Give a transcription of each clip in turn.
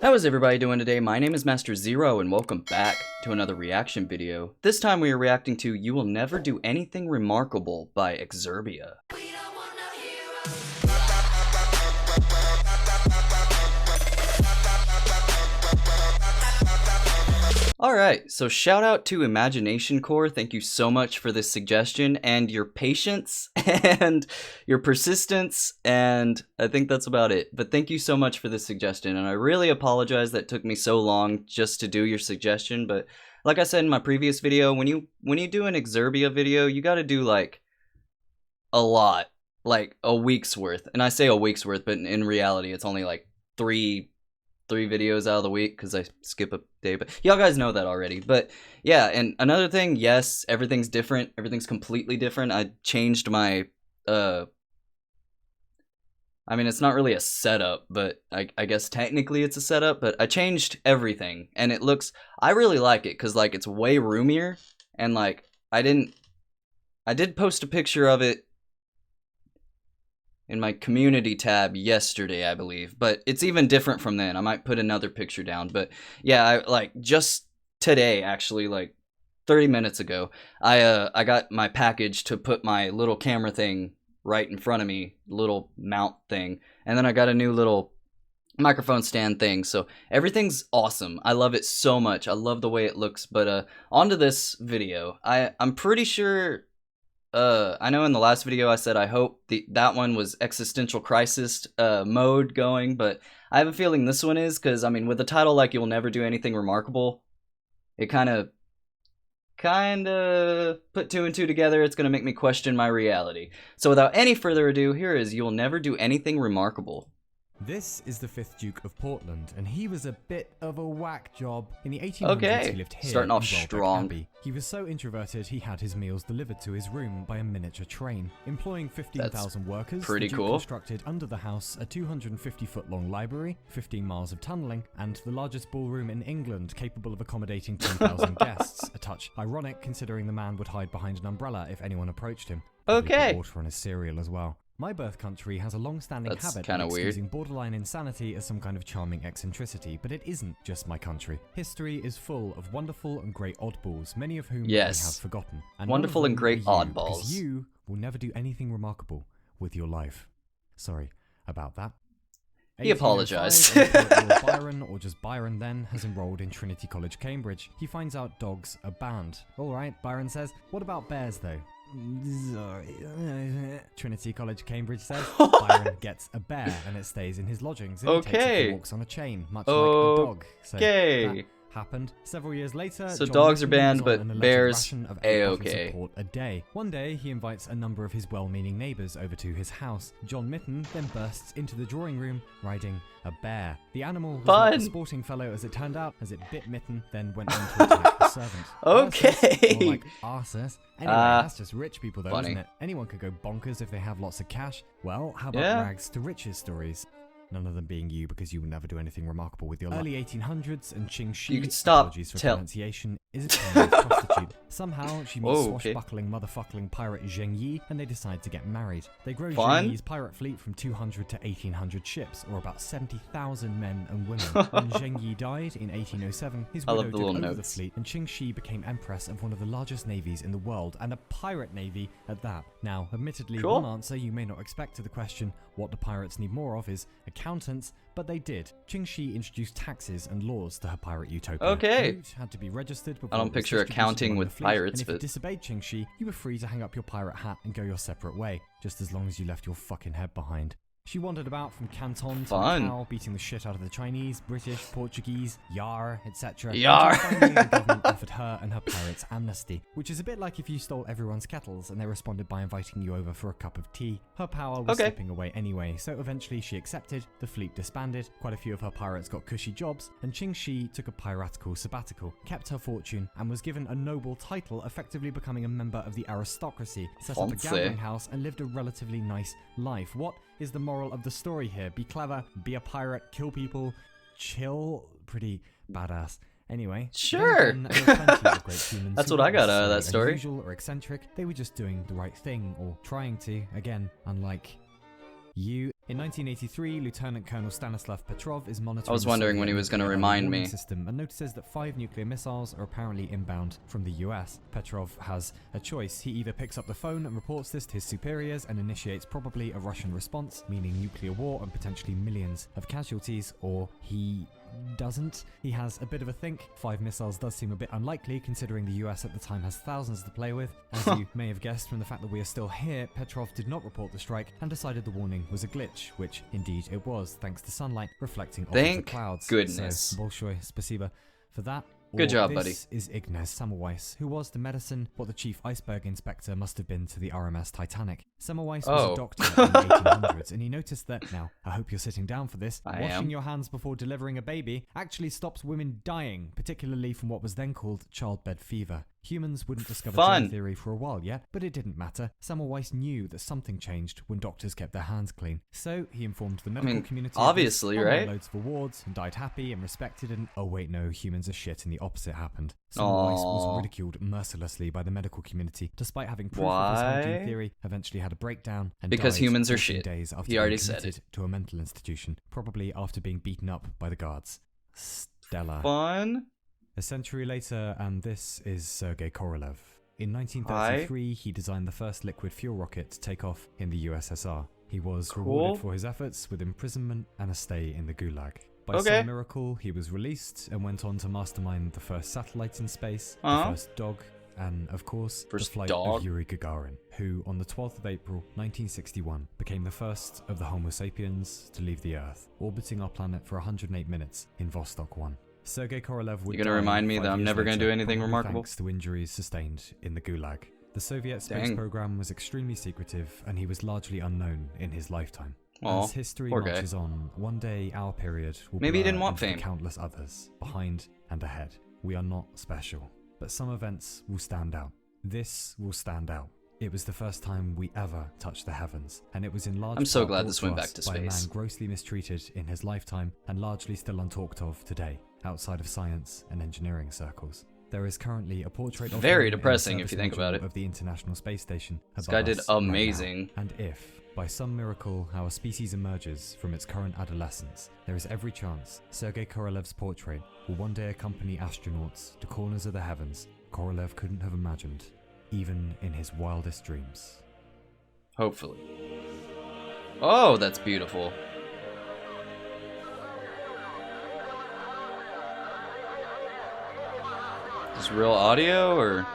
How is everybody doing today? My name is Master Zero and welcome back to another reaction video. This time we are reacting to You Will Never Do Anything Remarkable by exurb1a. Alright, so shout out to Imagination Core, thank you so much for this suggestion, and your patience, and your persistence, and I think that's about it. But thank you so much for this suggestion, and I really apologize that it took me so long just to do your suggestion, but like I said in my previous video, when you do an exurb1a video, you gotta do like a lot, like a week's worth, and I say a week's worth, but in reality it's only like three videos out of the week because I skip a day, but y'all guys know that already. But yeah, and another thing, yes, everything's different, everything's completely different. I changed my I mean, it's not really a setup, but I guess technically it's a setup, but I changed everything and it looks, I really like it because like it's way roomier, and like I did post a picture of it in my community tab yesterday, I believe, but it's even different from then. I might put another picture down, but yeah, I like just today, actually, like 30 minutes ago, I got my package to put my little camera thing right in front of me, little mount thing, and then I got a new little microphone stand thing, so everything's awesome. I love it so much. I love the way it looks. But onto this video. I'm pretty sure, I know in the last video I said I hope that one was existential crisis mode going, but I have a feeling this one is, because I mean with the title like You'll Never Do Anything Remarkable, it kind of put two and two together. It's gonna make me question my reality. So without any further ado, here is You'll Never Do Anything Remarkable. This is the 5th Duke of Portland, and he was a bit of a whack job. In the 1800s, he lived here starting off in Welbeck strong. Abbey. He was so introverted, he had his meals delivered to his room by a miniature train. Employing 15,000 workers, pretty the Duke cool. constructed under the house a 250-foot-long library, 15 miles of tunnelling, and the largest ballroom in England, capable of accommodating 10,000 guests. A touch ironic, considering the man would hide behind an umbrella if anyone approached him. Probably put water on his cereal as well. My birth country has a long-standing habit of excusing borderline insanity as some kind of charming eccentricity, but it isn't just my country. History is full of wonderful and great oddballs, many of whom we have forgotten. And wonderful and great oddballs. Because you will never do anything remarkable with your life. Sorry about that. He apologized. Lord Byron, or just Byron then, has enrolled in Trinity College, Cambridge. He finds out dogs are banned. Alright, Byron says, what about bears though? Sorry. Trinity College, Cambridge says. Byron gets a bear and it stays in his lodgings, and he takes it for walks on a chain, much like a dog. So that happened. Several years later, so John dogs are Mitton banned, was on but an bears ration of 8 a-okay. bottles of port a day. One day, he invites a number of his well-meaning neighbours over to his house. John Mitton then bursts into the drawing room riding a bear. The animal was not a sporting fellow, as it turned out, as it bit Mitton, then went on to attack the servant. Okay. More like arses. Anyway, that's just rich people though, isn't it? Anyone could go bonkers if they have lots of cash. Well, how about rags to riches stories? None of them being you, because you will never do anything remarkable with your life. Early 1800s, and Qing Shi, you could stop. apologies for pronunciation, is a Chinese prostitute. Somehow, she meets swashbuckling, motherfuckling pirate Zheng Yi, and they decide to get married. They grow Zheng Yi's pirate fleet from 200 to 1,800 ships, or about 70,000 men and women. When Zheng Yi died in 1807, his widow took over the fleet, and Qing Shi became empress of one of the largest navies in the world, and a pirate navy at that. Now, admittedly, one answer you may not expect to the question, what do pirates need more of, is accountants, but they did. Qing Shi introduced taxes and laws to her pirate utopia. Loot had to be registered before I don't picture accounting with pirates, and if you disobeyed Qing Shi, you were free to hang up your pirate hat and go your separate way, just as long as you left your fucking head behind. She wandered about from Canton to Macau, beating the shit out of the Chinese, British, Portuguese, Yar, etc. Yar! Finally, the government offered her and her pirates amnesty, which is a bit like if you stole everyone's kettles and they responded by inviting you over for a cup of tea. Her power was slipping away anyway, so eventually she accepted, the fleet disbanded, quite a few of her pirates got cushy jobs, and Qing Shi took a piratical sabbatical, kept her fortune, and was given a noble title, effectively becoming a member of the aristocracy, set up a gambling house, and lived a relatively nice life. What is the moral of the story here? Be clever, be a pirate, kill people, chill. Pretty badass. Anyway, sure. That's what I got out of that story. Unusual or eccentric, they were just doing the right thing, or trying to. Again, unlike you. In 1983, Lieutenant Colonel Stanislav Petrov is monitoring I was wondering when he was going to remind me. System and notices that 5 nuclear missiles are apparently inbound from the US. Petrov has a choice. He either picks up the phone and reports this to his superiors and initiates probably a Russian response, meaning nuclear war and potentially millions of casualties, or he doesn't. He has a bit of a think. 5 missiles does seem a bit unlikely considering the US at the time has thousands to play with. As you may have guessed from the fact that we are still here, Petrov did not report the strike and decided the warning was a glitch, which indeed it was, thanks to sunlight reflecting off of the clouds. Thank goodness. So, bolshoi spasiba for that. Good job, buddy. This is Ignaz Semmelweis, who was to medicine what the chief iceberg inspector must have been to the RMS Titanic. Semmelweis was a doctor in the 1800s, and he noticed that, now, I hope you're sitting down for this, washing your hands before delivering a baby actually stops women dying, particularly from what was then called childbed fever. Humans wouldn't discover germ theory for a while yet, but it didn't matter. Semmelweis knew that something changed when doctors kept their hands clean. So he informed the medical community. Obviously, right? Loads of awards and died happy and respected, and oh wait, no, humans are shit, and the opposite happened. Semmelweis was ridiculed mercilessly by the medical community, despite having proof of his hygiene theory. Eventually had a breakdown and because died humans are shit. Days after He already being said committed to a mental institution, probably after being beaten up by the guards. Stellar. Fun. A century later, and this is Sergei Korolev. In 1933, he designed the first liquid fuel rocket to take off in the USSR. He was rewarded for his efforts with imprisonment and a stay in the Gulag. By some miracle, he was released and went on to mastermind the first satellite in space, the first dog, and, of course, the flight of Yuri Gagarin, who, on the 12th of April, 1961, became the first of the Homo sapiens to leave the Earth, orbiting our planet for 108 minutes in Vostok 1. Sergei Korolev would You're going to remind me that I'm never going to do anything remarkable? Thanks to injuries sustained in the Gulag. The Soviet space program was extremely secretive, and he was largely unknown in his lifetime. As history marches on, one day our period will maybe he didn't want into fame. Countless others, behind and ahead. We are not special, but some events will stand out. This will stand out. It was the first time we ever touched the heavens, and it was in large I'm so part glad this went brought back to us by a space. man grossly mistreated in his lifetime and largely still untalked of today, outside of science and engineering circles. There is currently a portrait of very him depressing in the if you think about it. of the International Space Station. This guy did amazing. Right now. And if, by some miracle, our species emerges from its current adolescence, there is every chance Sergei Korolev's portrait will one day accompany astronauts to corners of the heavens Korolev couldn't have imagined, even in his wildest dreams. Hopefully. Oh, that's beautiful. Is this real audio, or?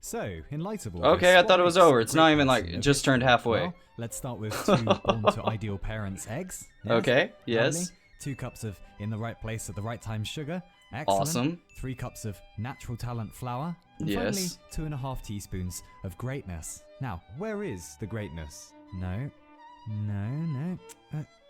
So, in light of all okay, this, I thought it was over. It's not even like it just turned halfway. Well, let's start with 2 born to ideal parents' eggs. Yes? Okay, yes. Lovely. 2 cups of in the right place at the right time sugar. Excellent. Awesome. 3 cups of natural talent flour. And yes. finally, 2.5 teaspoons of greatness. Now, where is the greatness? No.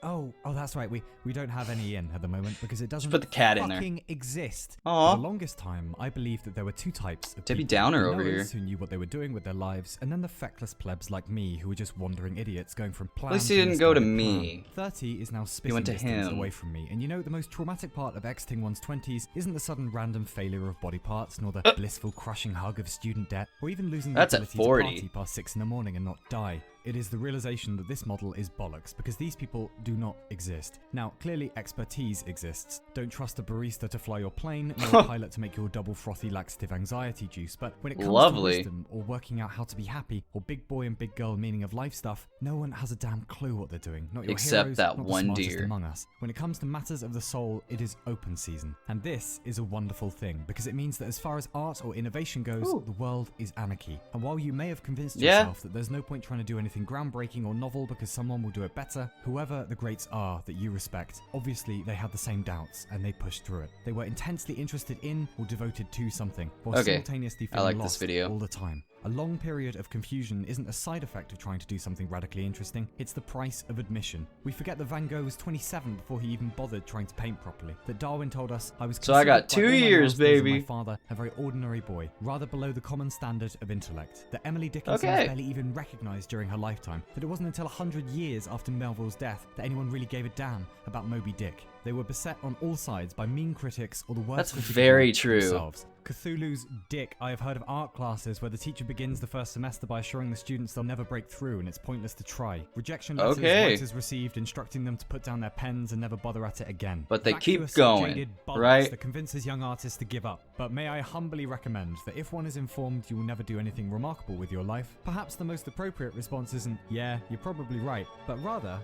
Oh, that's right. We don't have any in at the moment because it doesn't just put the cat in there. Exist. Aww. For the longest time, I believed that there were 2 types of Debbie people. Downer The over here. knowers who knew what they were doing with their lives, and then the feckless plebs like me who were just wandering idiots going from plan At least he didn't go to plan. me. 30 is now spitting He went to distance him. away from me, and you know the most traumatic part of exiting one's 20s isn't the sudden random failure of body parts, nor the blissful crushing hug of student debt, or even losing the That's at ability 40. to party past 6 in the morning and not die. It is the realization that this model is bollocks, because these people do not exist. Now, clearly expertise exists. Don't trust a barista to fly your plane, nor a pilot to make your double frothy laxative anxiety juice, but when it comes to wisdom, or working out how to be happy, or big boy and big girl meaning of life stuff, no one has a damn clue what they're doing. Not your Except heroes, that not one the smartest deer. among us. When it comes to matters of the soul, it is open season. And this is a wonderful thing, because it means that as far as art or innovation goes, the world is anarchy. And while you may have convinced yourself that there's no point trying to do anything groundbreaking or novel because someone will do it better, whoever the greats are that you respect, obviously they had the same doubts and they pushed through it. They were intensely interested in or devoted to something, while simultaneously feeling lost all the time. A long period of confusion isn't a side effect of trying to do something radically interesting, it's the price of admission. We forget that Van Gogh was 27 before he even bothered trying to paint properly. That Darwin told us, I was so I got 2 years, baby. My father, a very ordinary boy, rather below the common standard of intellect. That Emily Dickinson was barely even recognized during her lifetime. That it wasn't until 100 years after Melville's death that anyone really gave a damn about Moby Dick. They were beset on all sides by mean critics or the worst. That's very true. Themselves. Cthulhu's dick. I have heard of art classes where the teacher begins the first semester by assuring the students they'll never break through and it's pointless to try. Rejection letters writers received instructing them to put down their pens and never bother at it again. But they keep going, right? That convinces young artists to give up. But may I humbly recommend that if one is informed you will never do anything remarkable with your life, perhaps the most appropriate response isn't, yeah, you're probably right, but rather,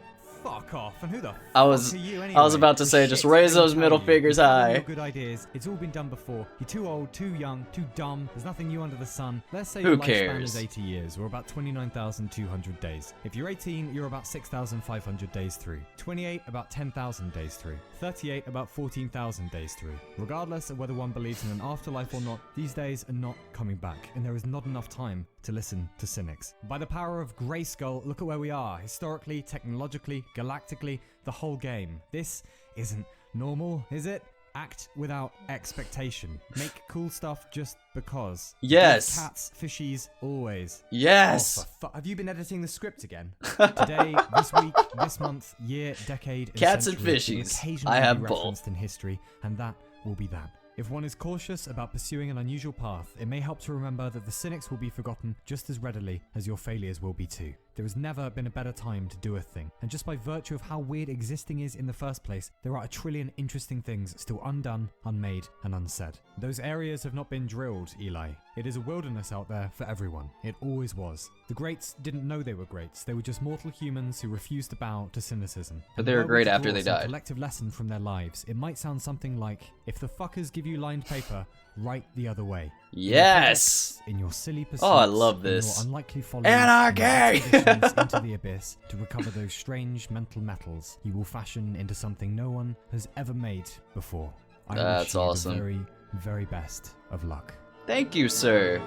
fuck off, and who the fuck are you anyway? I was about to say, just raise those middle fingers high. Good ideas. It's all been done before. You're too old, too young, too dumb. There's nothing new under the sun. Let's say who your cares? Lifespan is 80 years, or about 29,200 days. If you're 18, you're about 6,500 days through. 28, about 10,000 days through. 38, about 14,000 days through. Regardless of whether one believes in an afterlife or not, these days are not coming back, and there is not enough time to listen to cynics. By the power of Grayskull, look at where we are, historically, technologically, galactically, the whole game. This isn't normal, is it? Act without expectation. Make cool stuff just because. Yes. Cats, fishies, always. Yes. Oh, have you been editing the script again? Today, this week, this month, year, decade, cats and century, fishies. I have both. In history, and that will be that. If one is cautious about pursuing an unusual path, it may help to remember that the cynics will be forgotten just as readily as your failures will be too. There has never been a better time to do a thing, and just by virtue of how weird existing is in the first place, there are a trillion interesting things still undone, unmade, and unsaid. Those areas have not been drilled, Eli. It is a wilderness out there for everyone. It always was. The greats didn't know they were greats. They were just mortal humans who refused to bow to cynicism. But they were great after they died. A collective lesson from their lives. It might sound something like, if the fuckers give you lined paper, write the other way. Yes! In your silly pursuits, oh, I love this. Your unlikely followers, anarchy! Into the abyss to recover those strange mental metals you will fashion into something no one has ever made before. That's awesome. The very, very best of luck. Thank you, sir.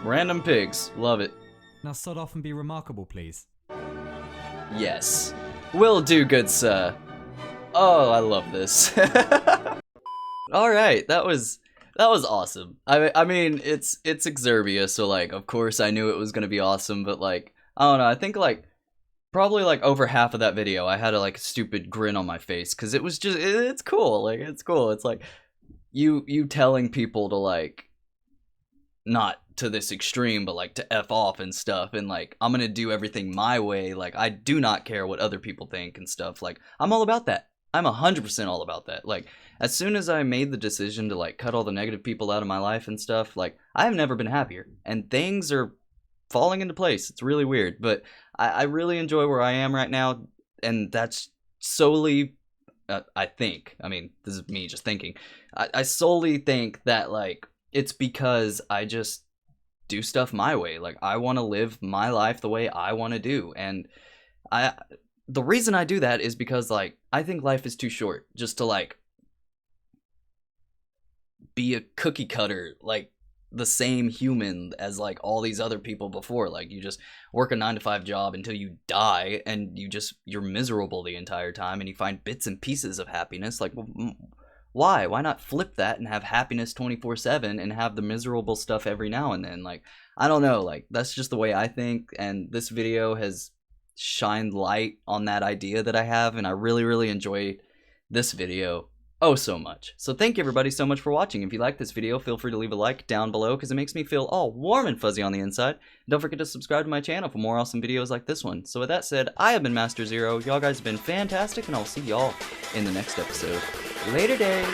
Random pigs. Love it. Now sod off and be remarkable, please. Yes. Will do, good sir. Oh, I love this. All right, that was awesome. I mean, it's exurb1a, so like, of course I knew it was gonna be awesome, but like, I don't know. I think like probably like over half of that video, I had a like stupid grin on my face because it was just it's cool. Like it's cool. It's like you telling people to like not to this extreme, but like to F off and stuff, and like I'm gonna do everything my way. Like I do not care what other people think and stuff. Like I'm all about that. I'm 100% all about that. Like, as soon as I made the decision to, like, cut all the negative people out of my life and stuff, like, I have never been happier. And things are falling into place. It's really weird. But I really enjoy where I am right now. And that's solely, I think, I mean, this is me just thinking. I solely think that, like, it's because I just do stuff my way. Like, I want to live my life the way I want to do. And the reason I do that is because, like, I think life is too short just to, like, be a cookie cutter, like, the same human as, like, all these other people before. Like, you just work a 9-to-5 job until you die, and you're miserable the entire time, and you find bits and pieces of happiness. Like, why? Why not flip that and have happiness 24/7 and have the miserable stuff every now and then? Like, I don't know. Like, that's just the way I think, and this video has shined light on that idea that I have, and I really, really enjoy this video oh so much. So thank you everybody so much for watching. If you like this video, feel free to leave a like down below because it makes me feel all warm and fuzzy on the inside. And don't forget to subscribe to my channel for more awesome videos like this one. So with that said, I have been Master Zero. Y'all guys have been fantastic, and I'll see y'all in the next episode. Later days!